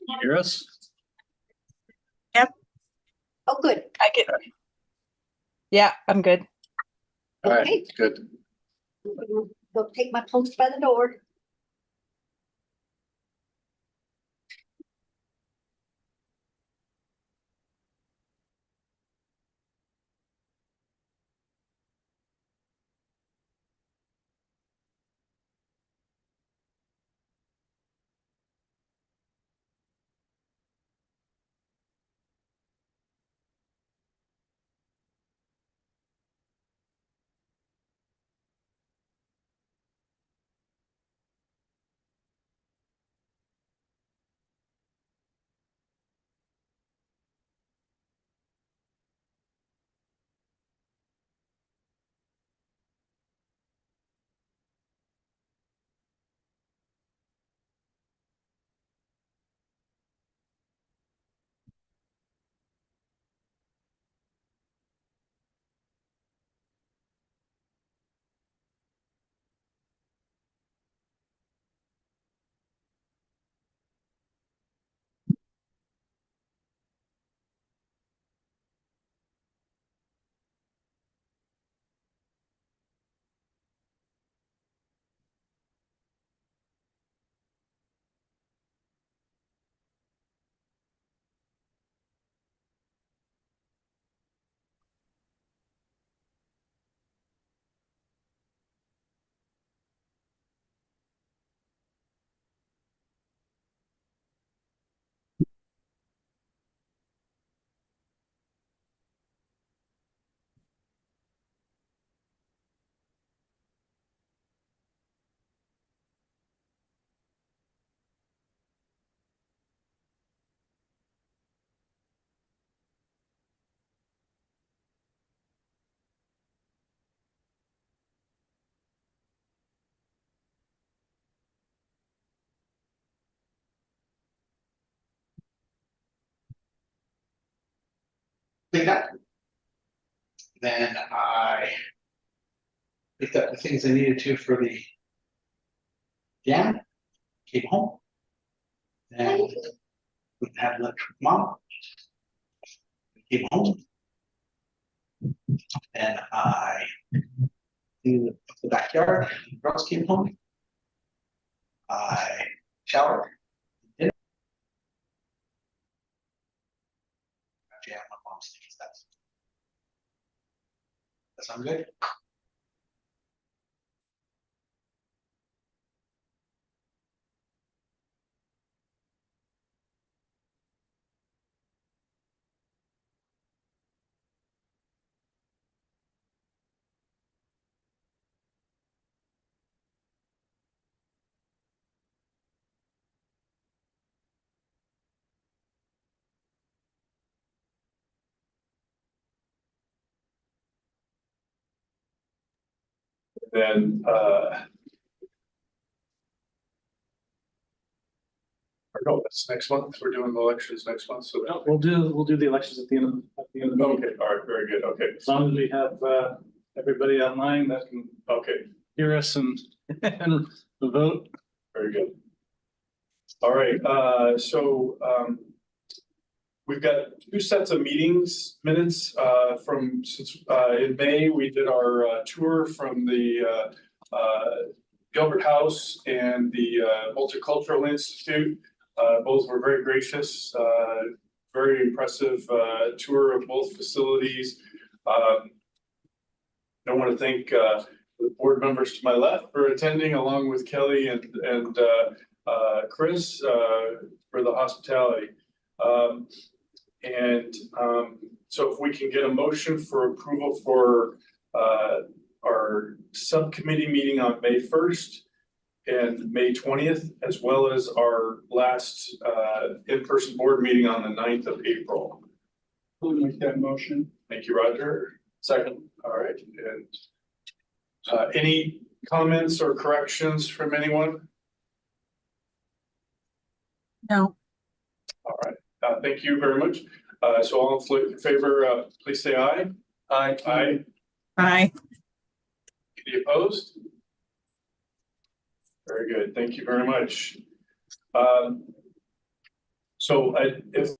you hear us? Oh, good. I can. Yeah, I'm good. All right, Okay. good. Go take my post by the door. Cleaned up. Then I picked up the things I needed to for the jam, came home. And we had lunch with mom. Came home. And I cleaned the backyard. The girls came home. I showered. Dinner. Jam on mom's sticky stuff. That sound good? Then or no, that's next month. We're doing the elections next month, so No, we'll do the elections at the end of the meeting. okay, all right, very good. Okay, As long as we have everybody online that can okay, hear us and vote. very good. All right, so we've got two sets of minutes from since in May we did our tour from the Gilbert House and the Multicultural Institute. Both were very gracious, very impressive tour of both facilities. I want to thank the board members to my left for attending, along with Kelly and Chris for the hospitality. So if we can get a motion for approval for our subcommittee meeting on May 1st and May 20th, as well as our last in-person board meeting on the 9th of April. Who will make that motion? Thank you, Roger. Second. All right. And any comments or corrections from anyone? No. All right. Thank you very much. So all in favor, please say aye. Aye. Aye. Aye. Any opposed? Very good. Thank you very much. So if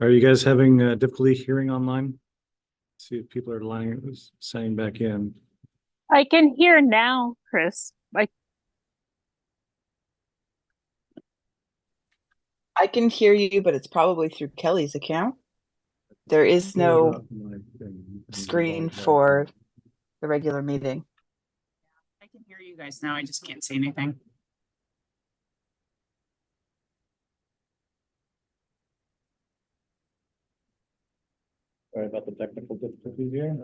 Are you guys having difficulty hearing online? See if people are signing back in. I can hear now, Chris. I can hear you, but it's probably through Kelly's account. There is no screen for the regular meeting. I can hear you guys now. I just can't see anything. Sorry about the technical difficulties here.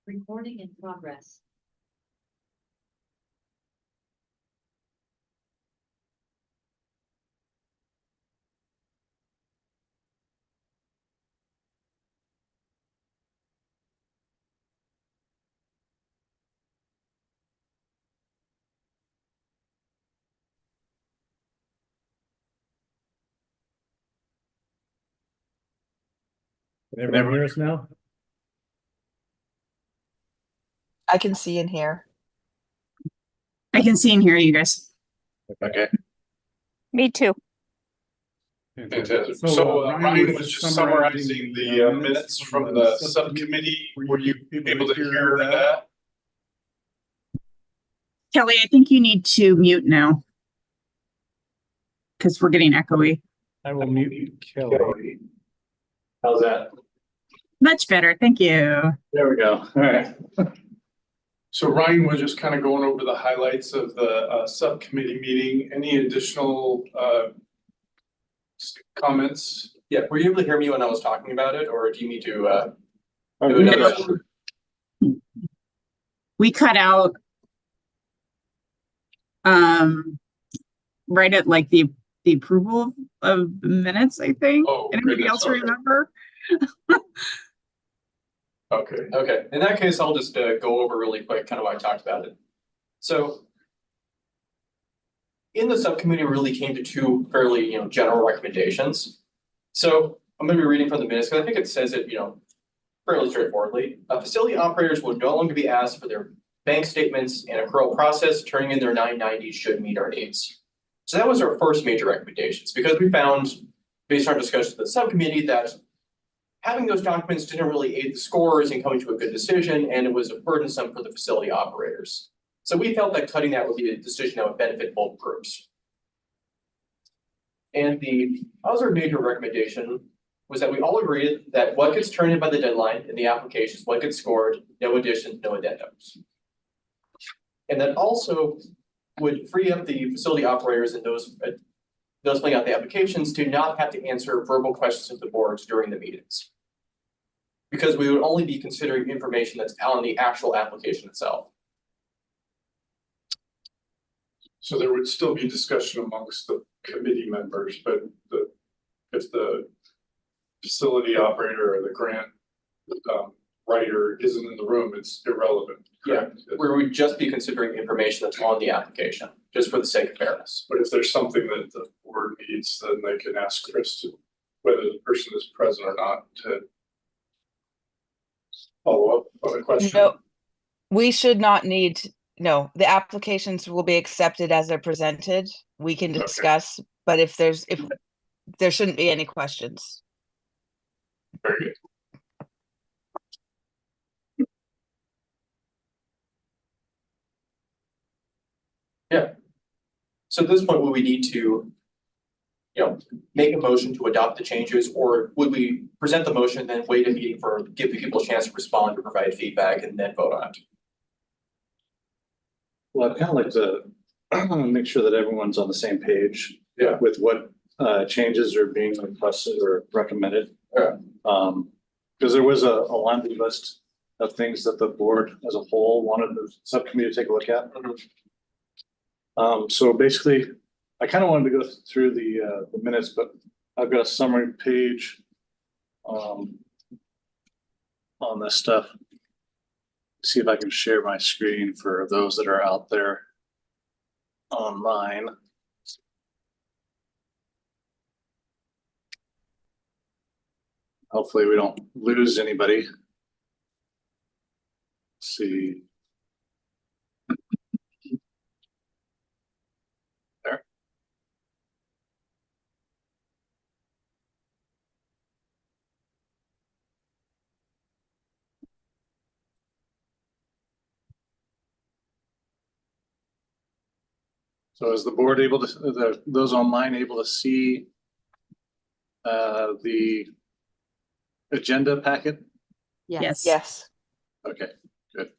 Recording in progress. Can everyone hear us now? I can see and hear. I can see and hear you guys. Okay. Me too. Fantastic. So Ryan was just summarizing the minutes from the subcommittee. Were you able to hear that? Kelly, I think you need to mute now. Because we're getting echoey. I will mute Kelly. How's that? Much better. Thank you. There we go. All right. So Ryan was just kind of going over the highlights of the subcommittee meeting. Any additional comments? Yeah, were you able to hear me when I was talking about it, or do you need to do No. another? We cut out right at like the approval of the minutes, I think. Oh, anybody goodness, else okay. remember? Okay. In that case, I'll just go over really quick kind of why I talked about it. So in the subcommittee, we really came to two fairly general recommendations. So I'm going to be reading from the minutes because I think it says it fairly straightforwardly. Facility operators will no longer be asked for their bank statements and accrual process. Turning in their 990 should meet our needs. So that was our first major recommendations because we found, based on our discussion with the subcommittee, that having those documents didn't really aid the scores in coming to a good decision, and it was burdensome for the facility operators. So we felt that cutting that would be a decision that would benefit both groups. And the other major recommendation was that we all agreed that what gets turned in by the deadline in the applications, what gets scored, no additions, no addendums. And that also would free up the facility operators and those filling out the applications to not have to answer verbal questions of the boards during the meetings. Because we would only be considering information that's on the actual application itself. So there would still be discussion amongst the committee members, but if the facility operator or the grant writer isn't in the room, it's irrelevant. Correct? Yeah, we would just be considering information that's on the application, just for the sake of fairness. But if there's something that the board needs, then they can ask Chris to, whether the person is present or not, to follow up on a question. No, we should not need, no, the applications will be accepted as they're presented. We can discuss, but if there shouldn't be any questions. Very good. Yeah. So at this point, would we need to, make a motion to adopt the changes, or would we present the motion, then wait a meeting for give people a chance to respond or provide feedback and then vote on it? Well, I'd kind of like to make sure that everyone's on the same page. Yeah. With what changes are being requested or recommended. Yeah. Because there was a laundry list of things that the board as a whole wanted the subcommittee to take a look at. So basically, I kind of wanted to go through the minutes, but I've got a summary page on this stuff. See if I can share my screen for those that are out there online. Hopefully we don't lose anybody. Let's see. There. So is the board able to, those online able to see the agenda packet? Yes. Yes. Okay, good.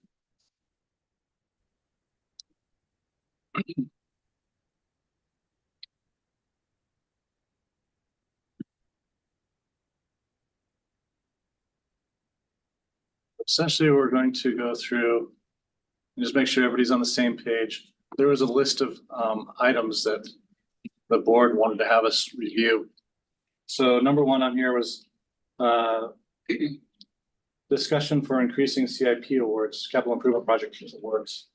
Essentially, we're going to go through and just make sure everybody's on the same page. There was a list of items that the board wanted to have us review. So number one on here was discussion for increasing CIP awards, capital improvement project awards,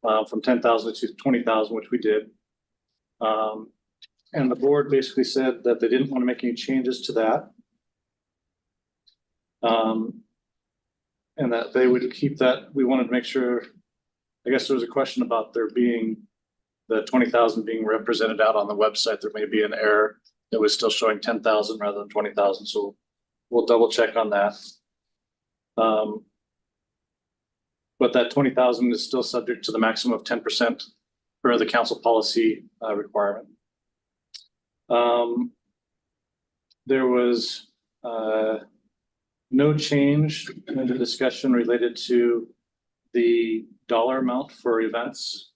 from 10,000 to 20,000, which we did. And the board basically said that they didn't want to make any changes to that. And that they would keep that. We wanted to make sure, I guess there was a question about there being the 20,000 being represented out on the website. There may be an error. It was still showing 10,000 rather than 20,000. So we'll double check on that. But that 20,000 is still subject to the maximum of 10% per the council policy requirement. There was no change in the discussion related to the dollar amount for events,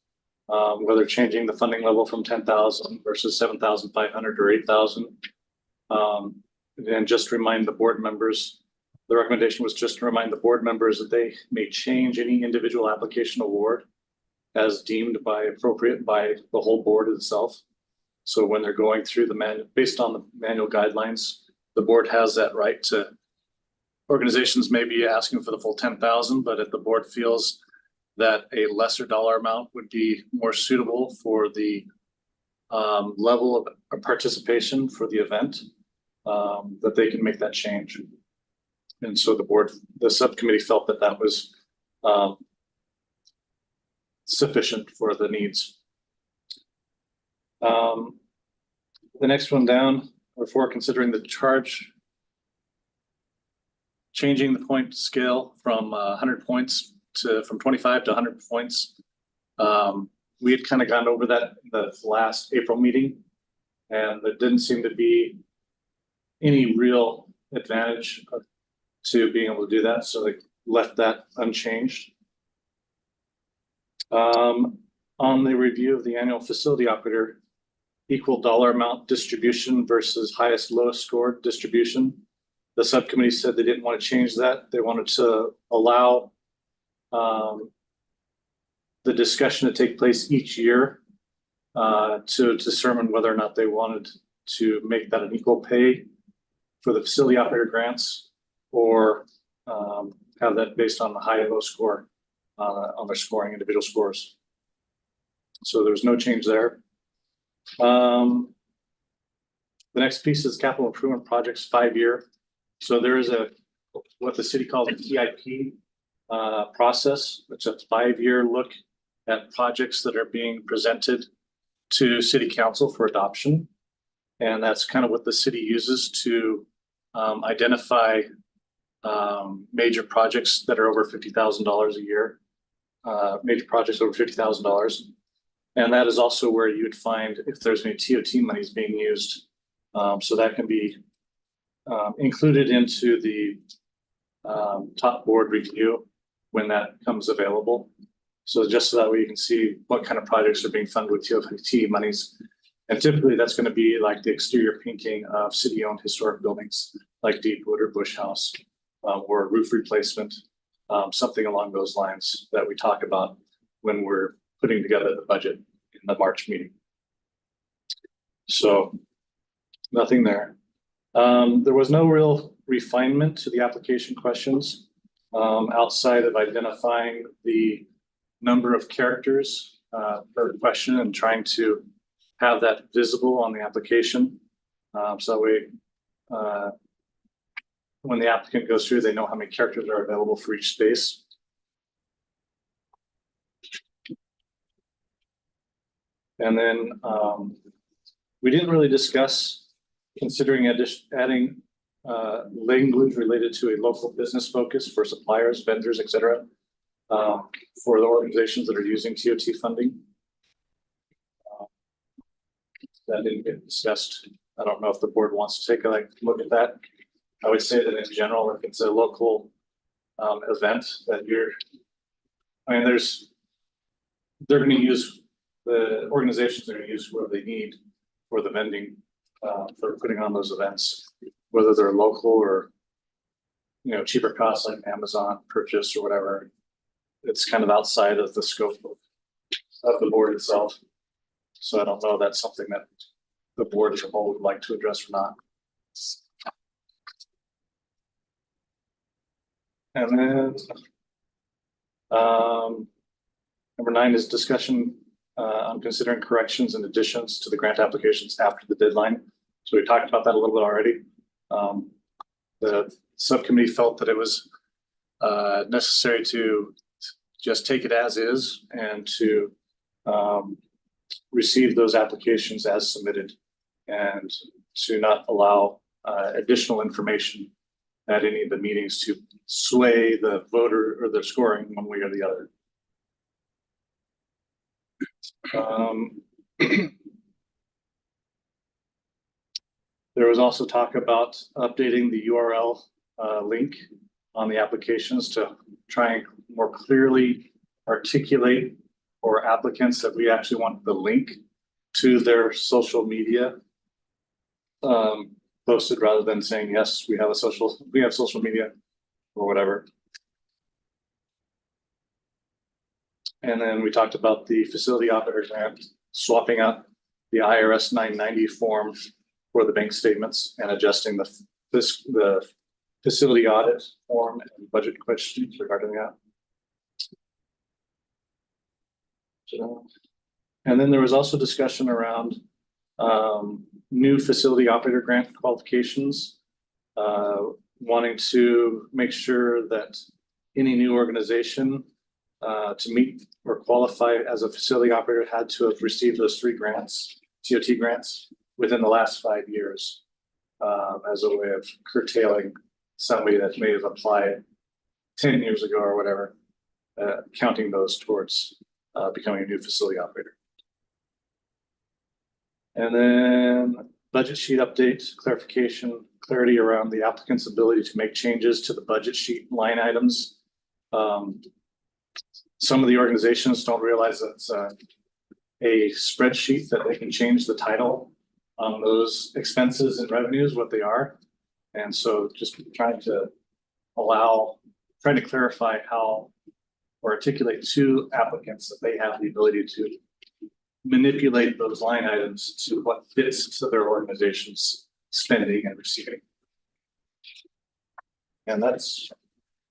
whether changing the funding level from 10,000 versus 7,500 or 8,000. And just remind the board members, the recommendation was just to remind the board members that they may change any individual application award as deemed by appropriate by the whole board itself. So when they're going through the manual, based on the manual guidelines, the board has that right to. Organizations may be asking for the full 10,000, but if the board feels that a lesser dollar amount would be more suitable for the level of participation for the event, that they can make that change. And so the subcommittee felt that that was sufficient for the needs. The next one down, before considering the charge, changing the point scale from 100 points from 25 to 100 points. We had kind of gone over that in the last April meeting, and there didn't seem to be any real advantage to being able to do that, so they left that unchanged. On the review of the annual facility operator, equal dollar amount distribution versus highest lowest score distribution. The subcommittee said they didn't want to change that. They wanted to allow the discussion to take place each year to determine whether or not they wanted to make that an equal pay for the facility operator grants, or have that based on the high and low score on their scoring, individual scores. So there's no change there. The next piece is capital improvement projects 5-year. So there is what the city calls a CIP process, which is a 5-year look at projects that are being presented to city council for adoption. And that's kind of what the city uses to identify major projects that are over $50,000 a year, major projects over $50,000. And that is also where you would find if there's any TOT monies being used. So that can be included into the top board review when that comes available. So just so that way you can see what kind of projects are being funded with TOT monies. And typically that's going to be like the exterior painting of city-owned historic buildings like Deepwood or Bush House, or roof replacement, something along those lines that we talk about when we're putting together the budget in the March meeting. So nothing there. There was no real refinement to the application questions outside of identifying the number of characters per question and trying to have that visible on the application. So we, when the applicant goes through, they know how many characters are available for each space. And then we didn't really discuss considering adding language related to a local business focus for suppliers, vendors, et cetera, for the organizations that are using TOT funding. That didn't get discussed. I don't know if the board wants to take a look at that. I would say that in general, if it's a local event that they're going to use, the organizations are going to use whoever they need for the vending, for putting on those events, whether they're local or, cheaper costs like Amazon purchase or whatever. It's kind of outside of the scope of the board itself. So I don't know if that's something that the board as a whole would like to address or not. And then number 9 is discussion on considering corrections and additions to the grant applications after the deadline. So we talked about that a little bit already. The subcommittee felt that it was necessary to just take it as is and to receive those applications as submitted and to not allow additional information at any of the meetings to sway the voter or the scoring one way or the other. There was also talk about updating the URL link on the applications to try and more clearly articulate for applicants that we actually want the link to their social media posted rather than saying, yes, we have social media or whatever. And then we talked about the facility operator grant, swapping out the IRS 990 form for the bank statements and adjusting the facility audit form and budget questions regarding that. And then there was also discussion around new facility operator grant qualifications, wanting to make sure that any new organization to meet or qualify as a facility operator had to have received those 3 grants, TOT grants, within the last 5 years, as a way of curtailing somebody that may have applied 10 years ago or whatever, counting those towards becoming a new facility operator. And then budget sheet update, clarification, clarity around the applicant's ability to make changes to the budget sheet line items. Some of the organizations don't realize that it's a spreadsheet that they can change the title on those expenses and revenues, what they are. And so just trying to clarify how or articulate to applicants that they have the ability to manipulate those line items to what fits to their organization's spending and receiving. And that's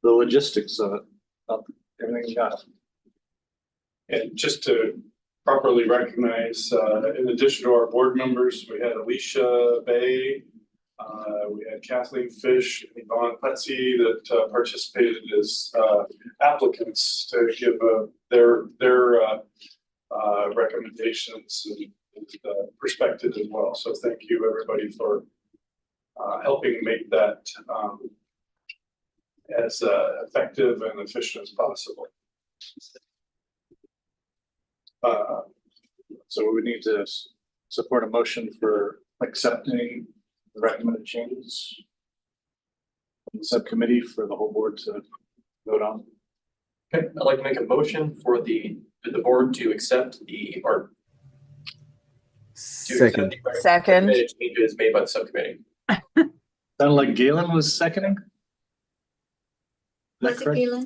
the logistics of it, of everything we got. And just to properly recognize, in addition to our board members, we had Alicia Bay, we had Kathleen Fish, and Yvonne Petsy that participated as applicants to give their recommendations and perspective as well. So thank you everybody for helping make that as effective and efficient as possible. So we would need to support a motion for accepting the recommended changes from the subcommittee for the whole board to vote on. Okay, I'd like to make a motion for the board to accept Second. recommended changes made by the subcommittee. Sounded like Galen was seconding. that Was it correct? Galen?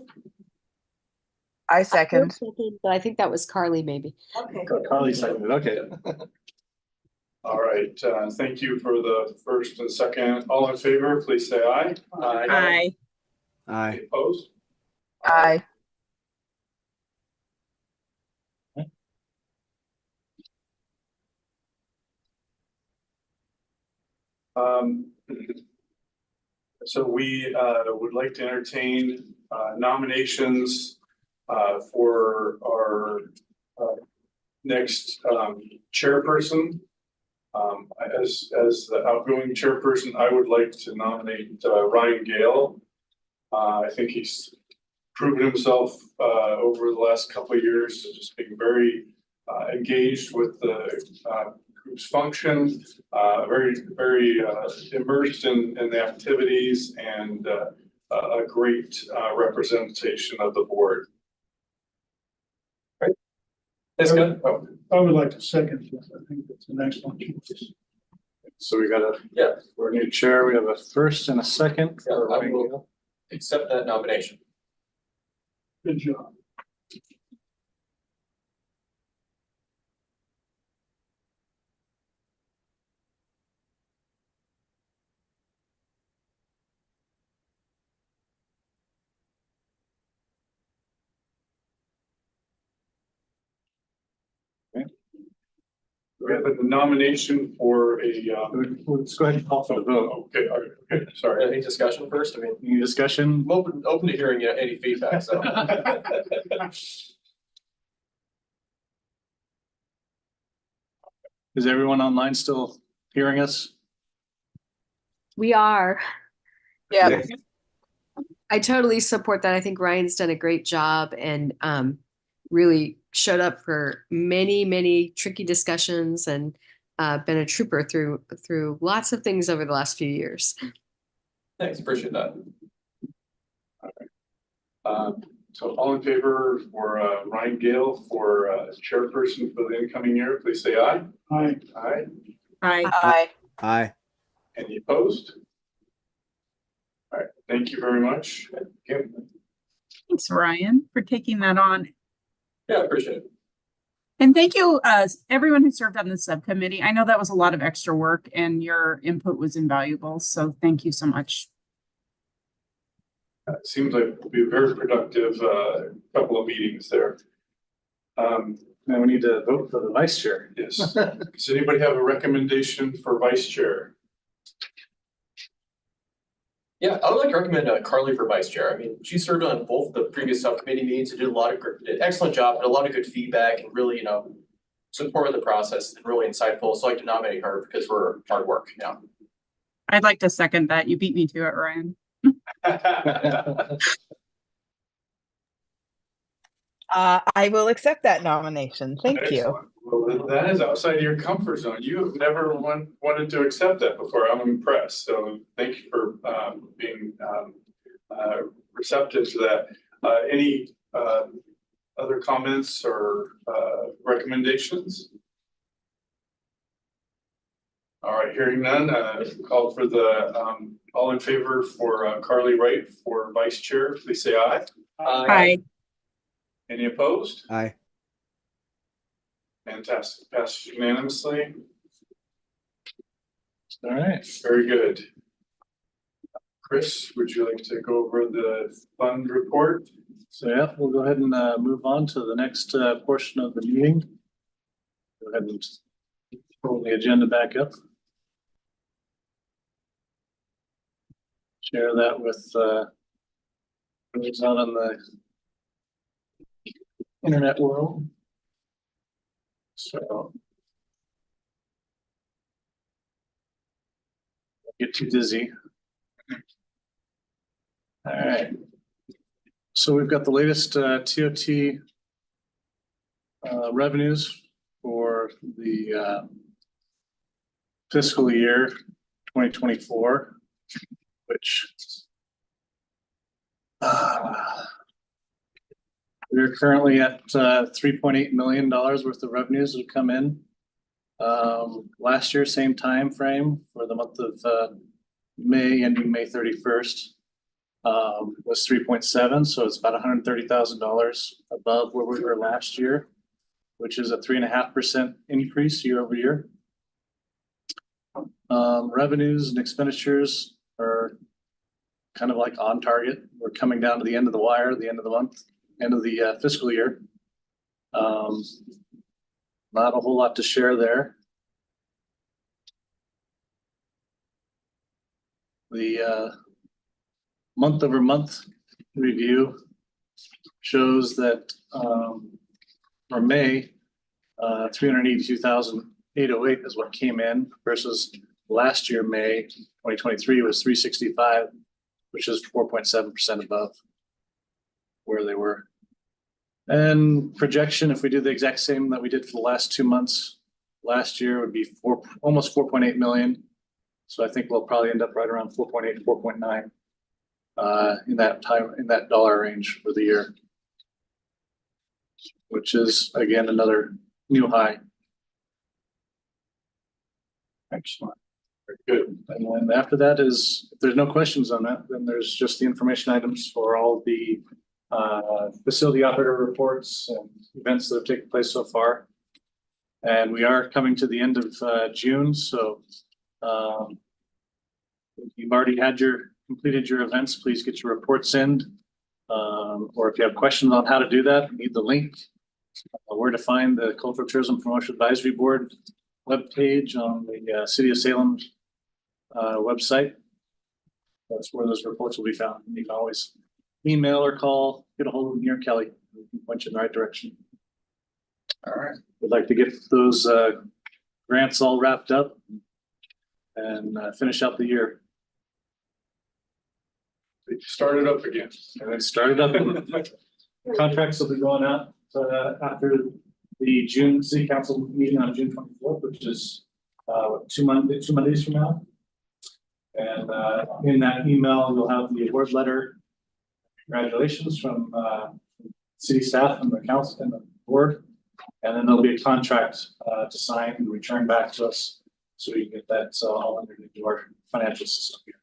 I second. But I think that was Carly maybe. Okay. Carly seconded, okay. All right, thank you for the first and second. All in favor, please say aye. Aye. Any opposed? Aye. Um, so we would like to entertain nominations for our next chairperson. As the outgoing chairperson, I would like to nominate Ryan Gale. I think he's proven himself over the last couple of years as just being very engaged with the group's function, very immersed in the activities, and a great representation of the board. Right. That's good. Oh, I would like to second this. I think that's an excellent choice. So we got a, Yeah. for a new chair, we have a first and a second. Yeah, for I Ryan will- Gale. Accept that nomination. Good job. we have a nomination for a. Let's go ahead and call for the vote. Okay, okay, sorry. Any discussion first? I mean, Any discussion? I'm open to hearing any feedback, so. Is everyone online still hearing us? We are. Yeah. I totally support that. I think Ryan's done a great job and really showed up for many, many tricky discussions and been a trooper through lots of things over the last few years. Thanks, appreciate that. So all in favor for Ryan Gale for chairperson for the incoming year, please say aye. Aye. Aye. Aye. Aye. Any opposed? All right, thank you very much. Kim? Thanks, Ryan, for taking that on. Yeah, appreciate it. And thank you, everyone who served on the subcommittee. I know that was a lot of extra work and your input was invaluable. So thank you so much. It seems like it'll be a very productive couple of meetings there. Now we need to vote for the vice chair. Yes. Does anybody have a recommendation for vice chair? Yeah, I would like to recommend Carly for vice chair. I mean, she served on both the previous subcommittee meetings and did a lot of did excellent job, had a lot of good feedback and really, supported the process and really insightful. So I'd like to nominate her because we're hard work now. I'd like to second that. You beat me to it, Ryan. I will accept that nomination. Thank you. Excellent. Well, that is outside of your comfort zone. You have never wanted to accept that before. I'm impressed. So thank you for being receptive to that. Any other comments or recommendations? All right, hearing none, call for the all in favor for Carly Wright for vice chair, please say aye. Aye. Any opposed? Aye. Fantastic, passes unanimously. All right. Very good. Chris, would you like to go over the fund report? So yeah, we'll go ahead and move on to the next portion of the meeting. Go ahead and pull the agenda back up. Share that with those out on the internet world. So get too dizzy. All right. So we've got the latest TOT revenues for the fiscal year 2024, which we're currently at $3.8 million worth of revenues that have come in. Last year, same time frame for the month of May, ending May 31st. was 3.7, so it's about $130,000 above where we were last year, which is a 3.5% increase year over year. Revenues and expenditures are kind of like on target. We're coming down to the end of the wire, the end of the month, end of the fiscal year. Not a whole lot to share there. The month over month review shows that for May, 382,808 is what came in versus last year, May 2023 was 365, which is 4.7% above where they were. And projection, if we do the exact same that we did for the last 2 months last year, would be almost 4.8 million. So I think we'll probably end up right around 4.8 to 4.9 in that dollar range for the year, which is again another new high. Excellent. Very good. And then after that is, if there's no questions on that, then there's just the information items for all the facility operator reports and events that have taken place so far. And we are coming to the end of June, so if you've already completed your events, please get your reports in. Or if you have questions on how to do that, need the link, where to find the Cultural Tourism Promotion Advisory Board webpage on the City of Salem website. That's where those reports will be found. You can always email or call, get a hold of me or Kelly. We can point you in the right direction. All right. We'd like to get those grants all wrapped up and finish out the year. They started up again. And it started up. Contracts will be going out after the June City Council meeting on June 24th, which is 2 Mondays from now. And in that email, you'll have the award letter. Congratulations from city staff and the council and the board. And then there'll be a contract to sign and return back to us so we can get that all underneath our financial system here.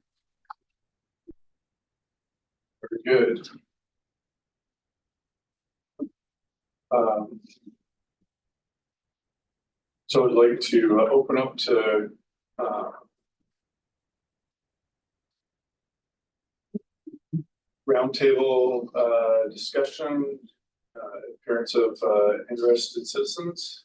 Very good. So I'd like to open up to roundtable discussion, appearance of interested citizens.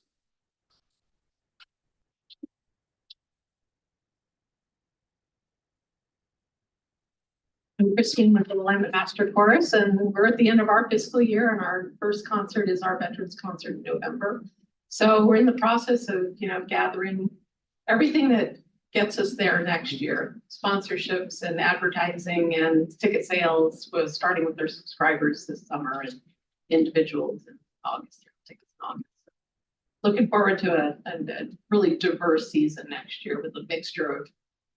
I'm Christine with the Willamette Master Chorus, and we're at the end of our fiscal year, and our first concert is our Veterans Concert in November. So we're in the process of, gathering everything that gets us there next year. Sponsorships and advertising and ticket sales was starting with their subscribers this summer and individuals in August. Tickets in August. Looking forward to a really diverse season next year with a mixture of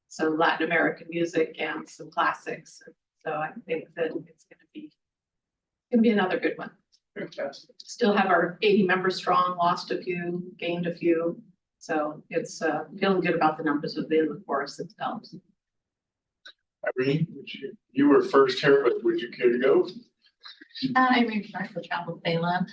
some Latin American music and some classics. So I think that it's going to be another good one. Fantastic. Still have our 80 members strong, lost a few, gained a few. So it's feeling good about the numbers within the chorus themselves. Irene, you were first here, but would you care to go? Irene from Travel Salem.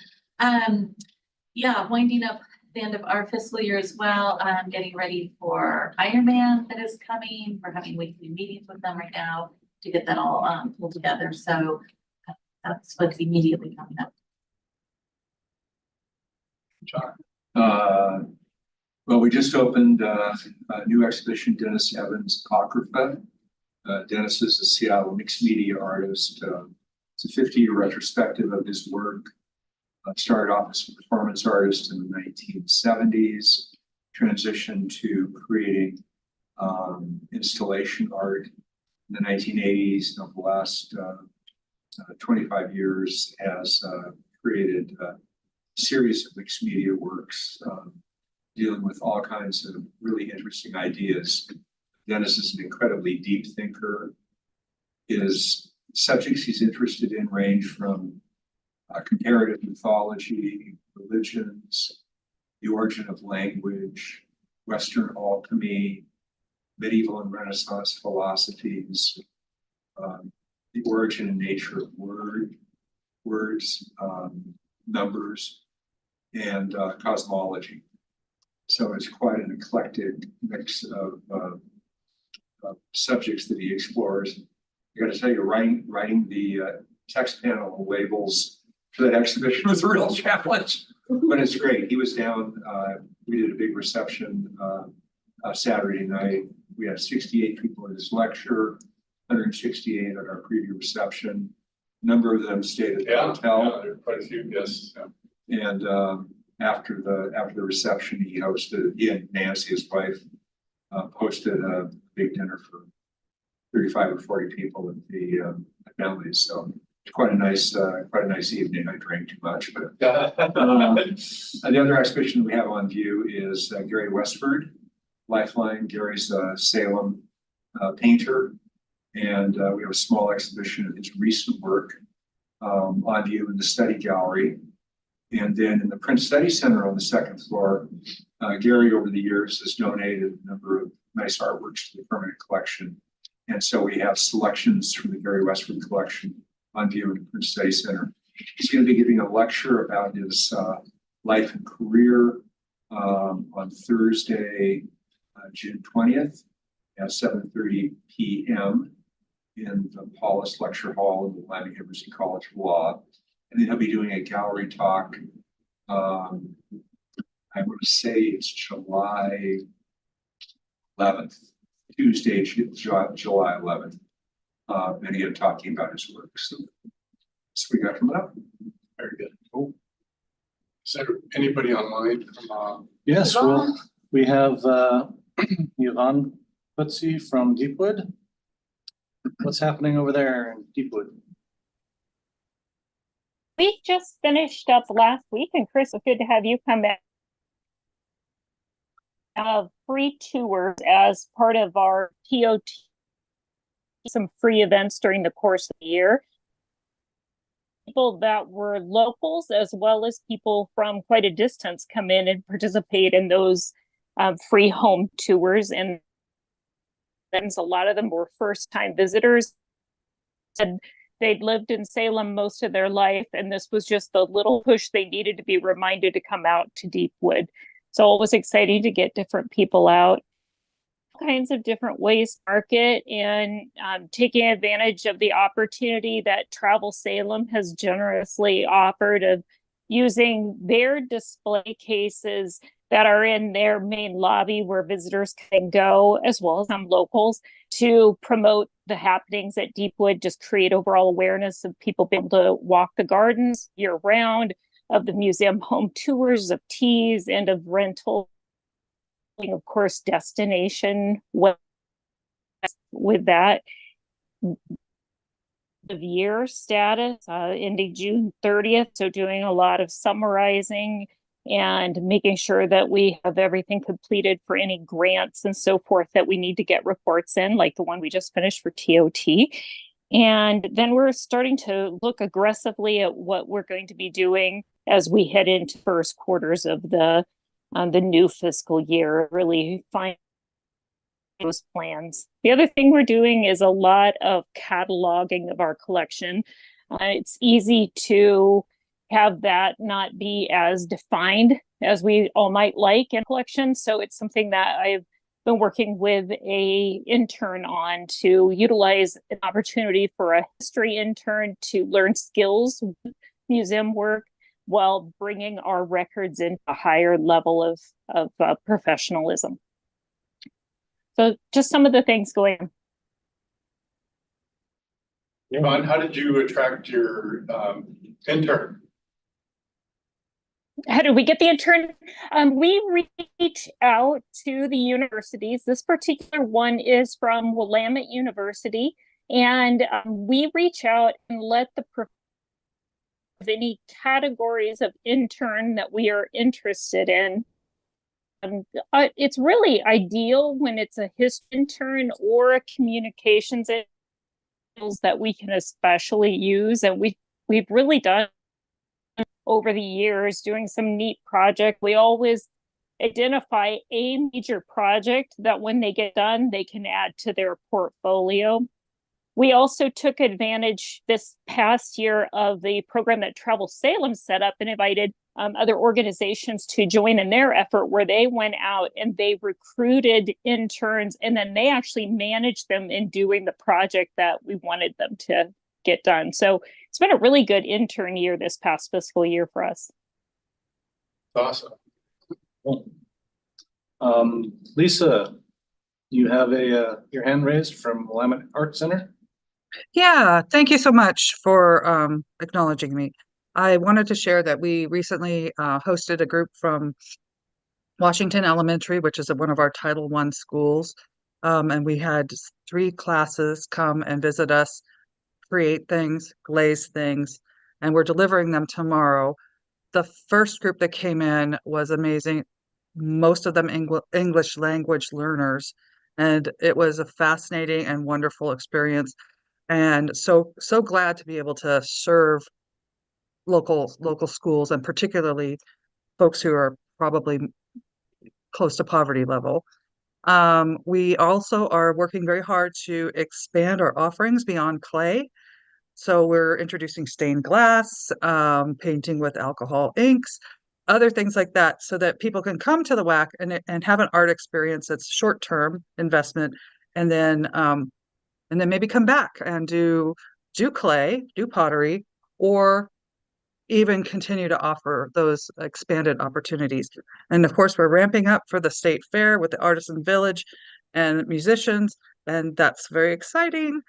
Winding up the end of our fiscal year as well. Getting ready for Ironman that is coming. We're having weekly meetings with them right now to get that all pulled together. So that's what's immediately coming up. John. Well, we just opened a new exhibition, Dennis Evans Apocrypha. Dennis is a Seattle mixed media artist. It's a 50-year retrospective of his work. Started off as a performance artist in the 1970s, transitioned to creating installation art in the 1980s. Over the last 25 years has created a series of mixed media works dealing with all kinds of really interesting ideas. Dennis is an incredibly deep thinker. His subjects he's interested in range from comparative mythology, religions, the origin of language, Western alchemy, medieval and Renaissance philosophies, the origin and nature of words, numbers, and cosmology. So it's quite an eclectic mix of subjects that he explores. I got to tell you, writing the text panel labels for that exhibition was a real challenge, but it's great. He was down. We did a big reception Saturday night. We had 68 people at his lecture, 168 at our preview reception. A number of them stayed at the hotel. Yeah, there are quite a few, yes. Yeah. And after the reception, he and Nancy, his wife, hosted a big dinner for 35 or 40 people at the families. So it's quite a nice evening. I drank too much, but the other exhibition we have on view is Gary Westford, Lifeline. Gary's a Salem painter, and we have a small exhibition of his recent work on view in the study gallery. And then in the Print Study Center on the second floor, Gary over the years has donated a number of nice artworks to the permanent collection. And so we have selections from the Gary Westford collection on view in the Print Study Center. He's going to be giving a lecture about his life and career on Thursday, June 20th at 7:30 p.m. in the Paulus Lecture Hall in the Willamette University College of Law. And then he'll be doing a gallery talk. I'm going to say it's July 11th, Tuesday, July 11th. And again, talking about his work. So we got coming up. Very good. Cool. Is there anybody online from Yes, well, we have Yvonne Putzi from Deepwood. What's happening over there in Deepwood? We just finished up last week, and Chris, it's good to have you come back. Free tours as part of our TOT, some free events during the course of the year. People that were locals as well as people from quite a distance come in and participate in those free home tours. And a lot of them were first-time visitors. And they'd lived in Salem most of their life, and this was just the little push they needed to be reminded to come out to Deepwood. So it was exciting to get different people out, all kinds of different ways to market, and taking advantage of the opportunity that Travel Salem has generously offered of using their display cases that are in their main lobby where visitors can go, as well as some locals, to promote the happenings at Deepwood, just create overall awareness of people being able to walk the gardens year round, of the museum home tours, of teas, and of rental, of course, destination with that. Of year status ending June 30th. So doing a lot of summarizing and making sure that we have everything completed for any grants and so forth that we need to get reports in, like the one we just finished for TOT. And then we're starting to look aggressively at what we're going to be doing as we head into first quarters of the new fiscal year, really find those plans. The other thing we're doing is a lot of cataloging of our collection. It's easy to have that not be as defined as we all might like in collection. So it's something that I've been working with a intern on, to utilize an opportunity for a history intern to learn skills with museum work while bringing our records into a higher level of professionalism. So just some of the things going on. Yvonne, how did you attract your intern? How did we get the intern? We reach out to the universities. This particular one is from Willamette University, and we reach out and let the of any categories of intern that we are interested in. It's really ideal when it's a history intern or a communications skills that we can especially use, and we've really done over the years doing some neat project. We always identify a major project that when they get done, they can add to their portfolio. We also took advantage this past year of the program that Travel Salem set up and invited other organizations to join in their effort, where they went out and they recruited interns, and then they actually managed them in doing the project that we wanted them to get done. So it's been a really good intern year this past fiscal year for us. Awesome. Cool. Lisa, you have your hand raised from Willamette Art Center. Yeah, thank you so much for acknowledging me. I wanted to share that we recently hosted a group from Washington Elementary, which is one of our Title I schools. And we had 3 classes come and visit us, create things, glaze things, and we're delivering them tomorrow. The first group that came in was amazing. Most of them English language learners, and it was a fascinating and wonderful experience. And so glad to be able to serve local schools, and particularly folks who are probably close to poverty level. We also are working very hard to expand our offerings beyond clay. So we're introducing stained glass, painting with alcohol inks, other things like that, so that people can come to the WAC and have an art experience that's short-term investment, and then maybe come back and do clay, do pottery, or even continue to offer those expanded opportunities. And of course, we're ramping up for the state fair with the Artisan Village and musicians, and that's very exciting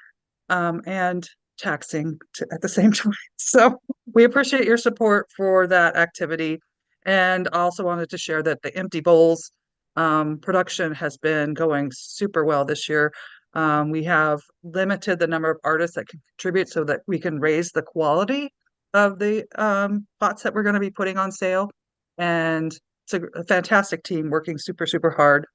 and taxing at the same time. So we appreciate your support for that activity. And also wanted to share that the Empty Bowls production has been going super well this year. We have limited the number of artists that can contribute so that we can raise the quality of the pots that we're going to be putting on sale. And it's a fantastic team working super hard.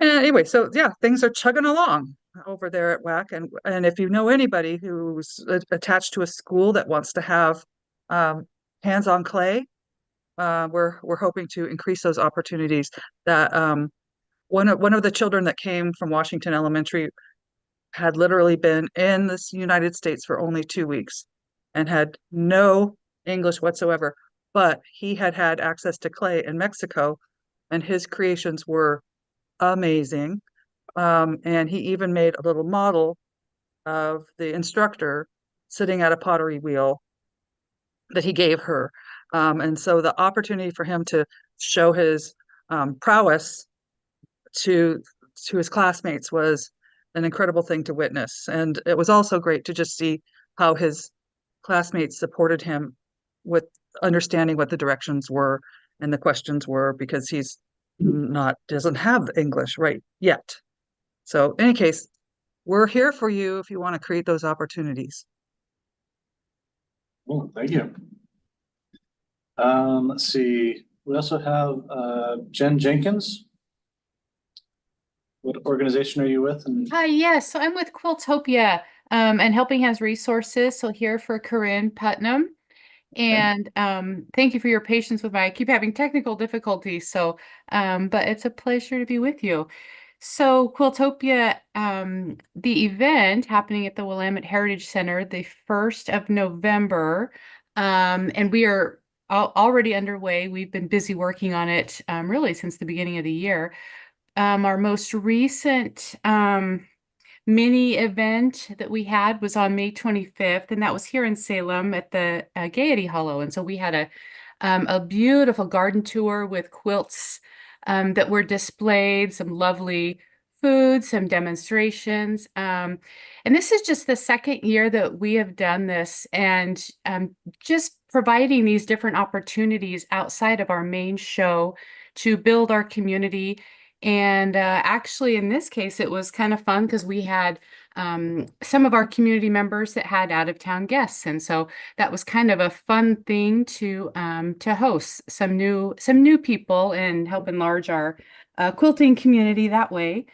And anyway, so yeah, things are chugging along over there at WAC. And if you know anybody who's attached to a school that wants to have hands-on clay, we're hoping to increase those opportunities. That one of the children that came from Washington Elementary had literally been in the United States for only 2 weeks and had no English whatsoever, but he had access to clay in Mexico, and his creations were amazing. And he even made a little model of the instructor sitting at a pottery wheel that he gave her. And so the opportunity for him to show his prowess to his classmates was an incredible thing to witness. And it was also great to just see how his classmates supported him with understanding what the directions were and the questions were, because he's doesn't have English right yet. So in any case, we're here for you if you want to create those opportunities. Well, thank you. Let's see. We also have Jen Jenkins. What organization are you with? Hi, yes, so I'm with Quiltopia and Helping Hands Resources. So here for Corinne Putnam. And thank you for your patience with I keep having technical difficulties. So, but it's a pleasure to be with you. So Quiltopia, the event happening at the Willamette Heritage Center, the 1st of November, and we are already underway. We've been busy working on it really since the beginning of the year. Our most recent mini event that we had was on May 25th, and that was here in Salem at the Gaiety Hollow. And so we had a beautiful garden tour with quilts that were displayed, some lovely food, some demonstrations. And this is just the 2nd year that we have done this, and just providing these different opportunities outside of our main show to build our community. And actually, in this case, it was kind of fun because we had some of our community members that had out-of-town guests, and so that was kind of a fun thing to host some new people and help enlarge our quilting community that way.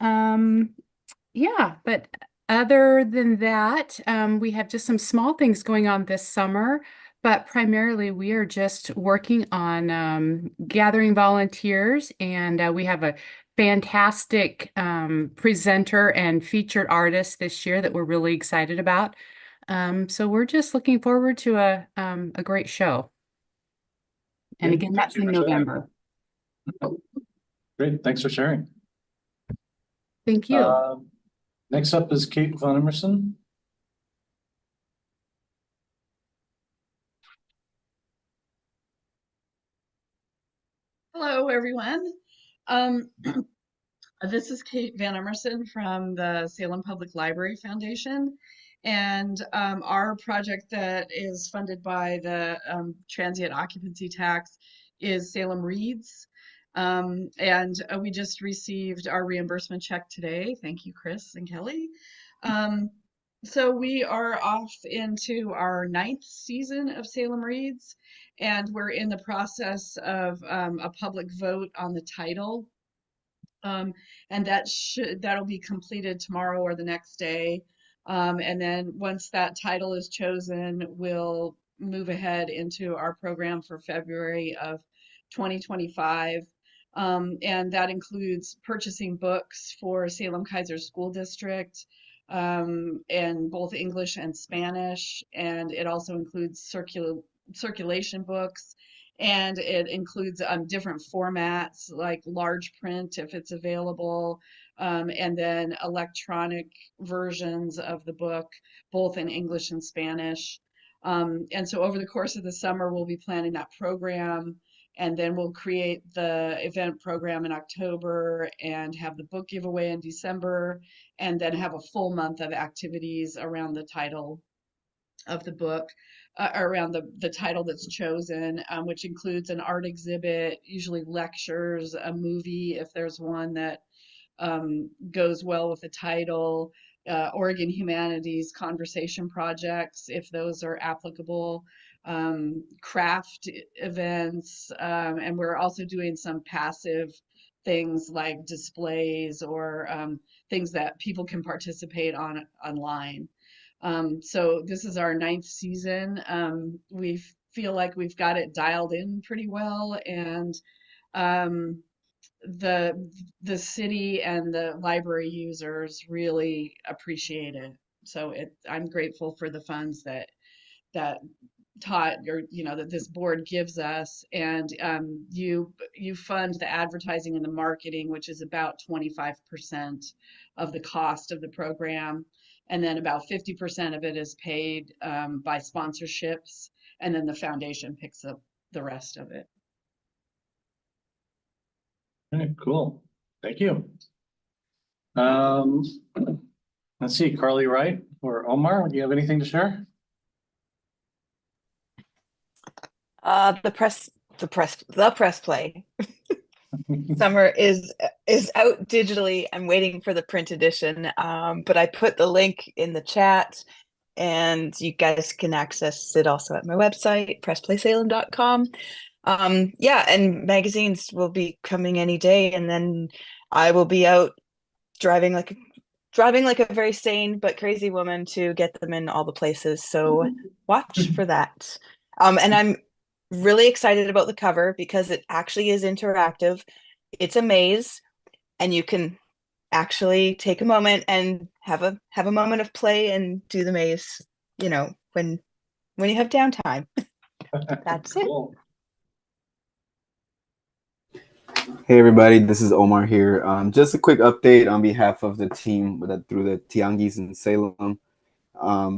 Yeah, but other than that, we have just some small things going on this summer. But primarily, we are just working on gathering volunteers, and we have fantastic presenter and featured artist this year that we're really excited about. So we're just looking forward to a great show. And Great. again, that's Thank you in for sharing. November. Great, thanks for sharing. Thank you. Next up is Kate Von Emerson. Hello, everyone. This is Kate Van Emerson from the Salem Public Library Foundation. And our project that is funded by the transient occupancy tax is Salem Reads. We just received our reimbursement check today. Thank you, Chris and Kelly. So we are off into our 9th season of Salem Reads, and we're in the process of a public vote on the title. And that'll be completed tomorrow or the next day. And then once that title is chosen, we'll move ahead into our program for February of 2025. And that includes purchasing books for Salem Kaiser School District, in both English and Spanish. And it also includes circulation books. And it includes different formats like large print if it's available, and then electronic versions of the book, both in English and Spanish. And so over the course of the summer, we'll be planning that program, and then we'll create the event program in October and have the book giveaway in December, and then have a full month of activities around the title of the book. Around the title that's chosen, which includes an art exhibit, usually lectures, a movie if there's one that goes well with the title, Oregon Humanities conversation projects if those are applicable, craft events, and we're also doing some passive things like displays or things that people can participate on online. So this is our 9th season. We feel like we've got it dialed in pretty well, and the city and the library users really appreciate it. So I'm grateful for the funds that Todd, or that this board gives us, and you fund the advertising and the marketing, which is about 25% of the cost of the program, and then about 50% of it is paid by sponsorships, and then the foundation picks up the rest of it. Okay, cool. Thank you. Let's see, Carly Wright or Omar, do you have anything to share? The press play. Summer is out digitally. I'm waiting for the print edition, but I put the link in the chat, and you guys can access it also at my website, pressplaysalem.com. Yeah, and magazines will be coming any day, and then I will be out driving like a very sane but crazy woman to get them in all the places. So watch for that. And I'm really excited about the cover because it actually is interactive. It's a maze, and you can actually take a moment and have a moment of play and do the maze, when you have downtime. That's it. Cool. Hey everybody, this is Omar here. Just a quick update on behalf of the team through the Tianguis in Salem.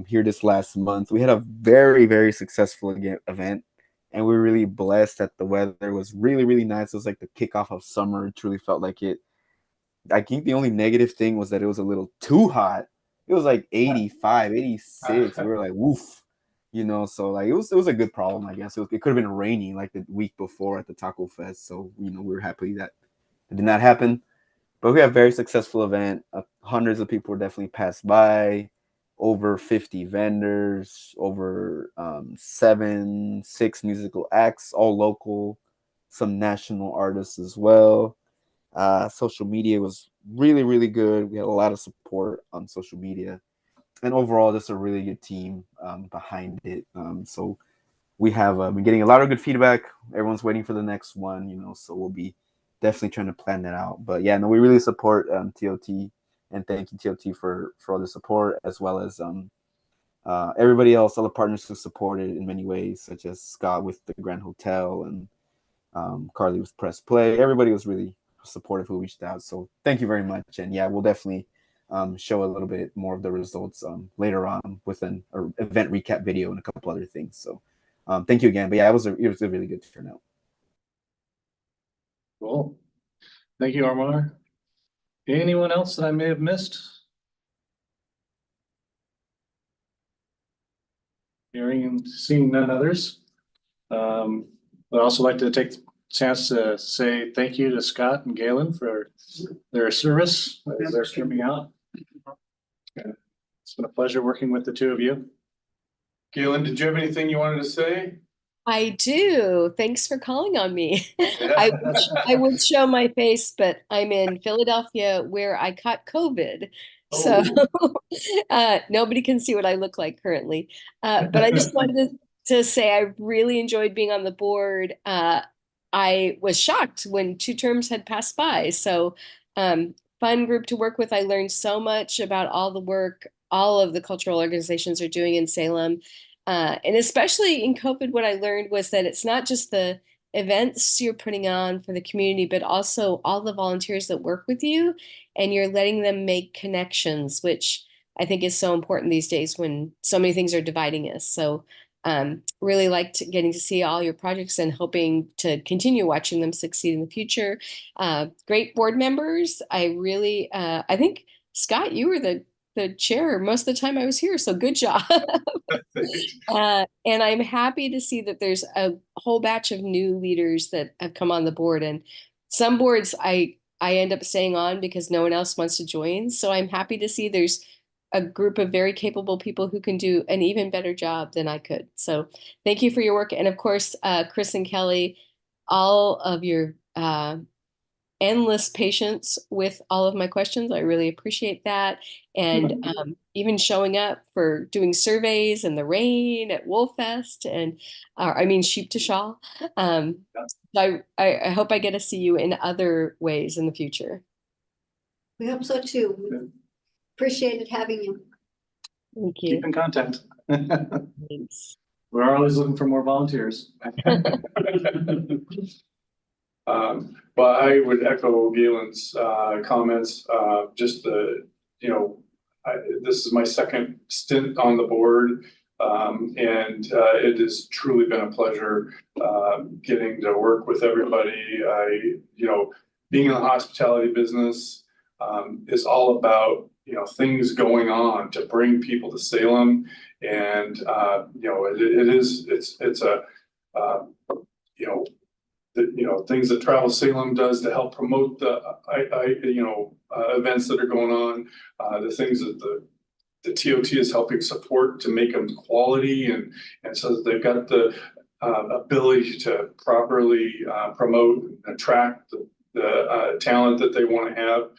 Here this last month, we had a very, very successful event, and we were really blessed that the weather was really, really nice. It was like the kickoff of summer. It truly felt like it. I think the only negative thing was that it was a little too hot. It was like 85, 86. We were like, woof. So like it was a good problem, I guess. It could have been raining like the week before at the Taco Fest. So, we were happy that it did not happen. But we had a very successful event. Hundreds of people definitely passed by. Over 50 vendors, over 6 musical acts, all local, some national artists as well. Social media was really, really good. We had a lot of support on social media. And overall, just a really good team behind it. So we have been getting a lot of good feedback. Everyone's waiting for the next one, so we'll be definitely trying to plan that out. But yeah, no, we really support TOT, and thank you TOT for all the support, as well as everybody else, all the partners who supported in many ways, such as Scott with the Grand Hotel and Carly with Press Play. Everybody was really supportive who reached out. So thank you very much. And yeah, we'll definitely show a little bit more of the results later on with an event recap video and a couple other things. So thank you again. But yeah, it was a really good turnout. Cool. Thank you, Omar. Anyone else that I may have missed? Hearing and seeing none others. I'd also like to take the chance to say thank you to Scott and Galen for their service as they're streaming out. It's been a pleasure working with the two of you. Galen, did you have anything you wanted to say? I do. Thanks for calling on me. I would show my face, but I'm in Philadelphia where I caught COVID. So nobody can see what I look like currently. But I just wanted to say I really enjoyed being on the board. I was shocked when 2 terms had passed by. So fun group to work with. I learned so much about all the work all of the cultural organizations are doing in Salem. And especially in COVID, what I learned was that it's not just the events you're putting on for the community, but also all the volunteers that work with you, and you're letting them make connections, which I think is so important these days when so many things are dividing us. So really liked getting to see all your projects and hoping to continue watching them succeed in the future. Great board members. I think, Scott, you were the chair most of the time I was here, so good job. And I'm happy to see that there's a whole batch of new leaders that have come on the board, and some boards I end up staying on because no one else wants to join. So I'm happy to see there's a group of very capable people who can do an even better job than I could. So thank you for your work. And of course, Chris and Kelly, all of your endless patience with all of my questions. I really appreciate that. And even showing up for doing surveys in the rain at Wolffest and Sheep to Shawl. I hope I get to see you in other ways in the future. We hope so too. We appreciated having you. Thank you. Keep in contact. Thanks. We're always looking for more volunteers. Well, I would echo Galen's comments. This is my second stint on the board, and it has truly been a pleasure getting to work with everybody. Being in the hospitality business is all about things going on to bring people to Salem, and things that Travel Salem does to help promote the events that are going on, the things that the TOT is helping support to make them quality, and so that they've got the ability to properly promote and attract the talent that they want to have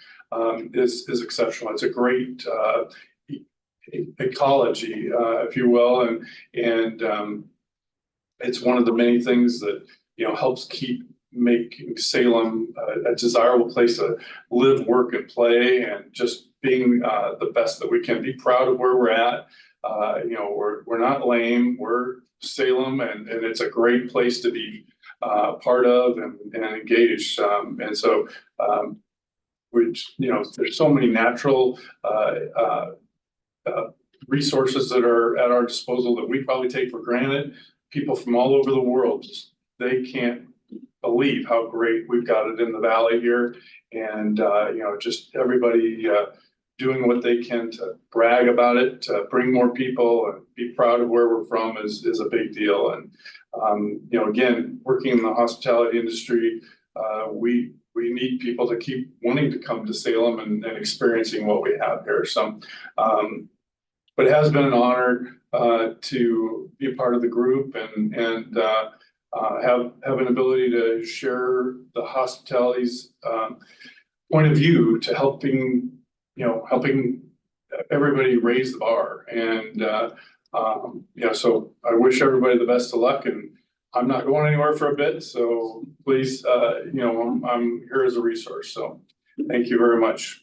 is exceptional. It's a great ecology, if you will, and it's one of the many things that helps keep making Salem a desirable place to live, work, and play, and just being the best that we can. Be proud of where we're at. We're not lame. We're Salem, and it's a great place to be part of and engaged. And so there's so many natural resources that are at our disposal that we probably take for granted. People from all over the world, they can't believe how great we've got it in the valley here, and just everybody doing what they can to brag about it, to bring more people and be proud of where we're from is a big deal. And again, working in the hospitality industry, we need people to keep wanting to come to Salem and experiencing what we have here. So but it has been an honor to be a part of the group and have an ability to share the hospitality's point of view to helping everybody raise the bar. And so I wish everybody the best of luck, and I'm not going anywhere for a bit, so please, I'm here as a resource, so thank you very much.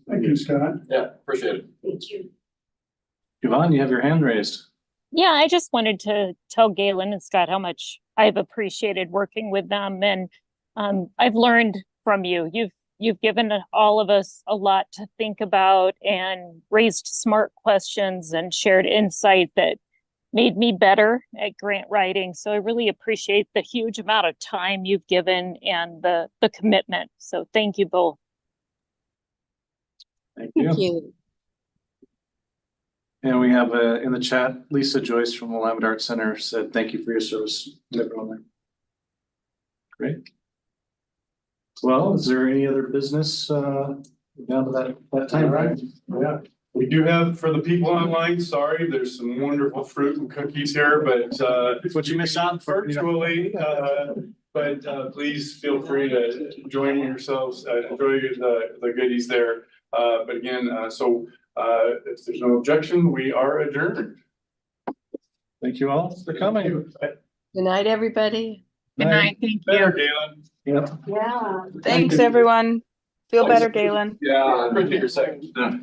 Thank you, Scott. Yeah, appreciate it. Thank you. Yvonne, you have your hand raised. Yeah, I just wanted to tell Galen and Scott how much I've appreciated working with them, and I've learned from you. You've given all of us a lot to think about and raised smart questions and shared insight that made me better at grant writing. So I really appreciate the huge amount of time you've given and the commitment. So thank you both. Thank you. And we have in the chat, Lisa Joyce from the Willamette Arts Center said, thank you for your service to everyone there. Great. Well, is there any other business down to that time, right? Yeah, we do have, for the people online, sorry, there's some wonderful fruit and cookies here, but what you miss out virtually, but please feel free to join yourselves, enjoy the goodies there. But again, if there's no objection, we are adjourned. Thank you all for coming. Good night, everybody. Good night. Thank you. Better, Galen. Yep. Yeah. Thanks, everyone. Feel better, Galen. Yeah, appreciate your second. Good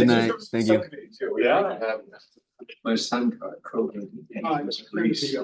night. Thank you. Yeah. My son got COVID and he was Greece.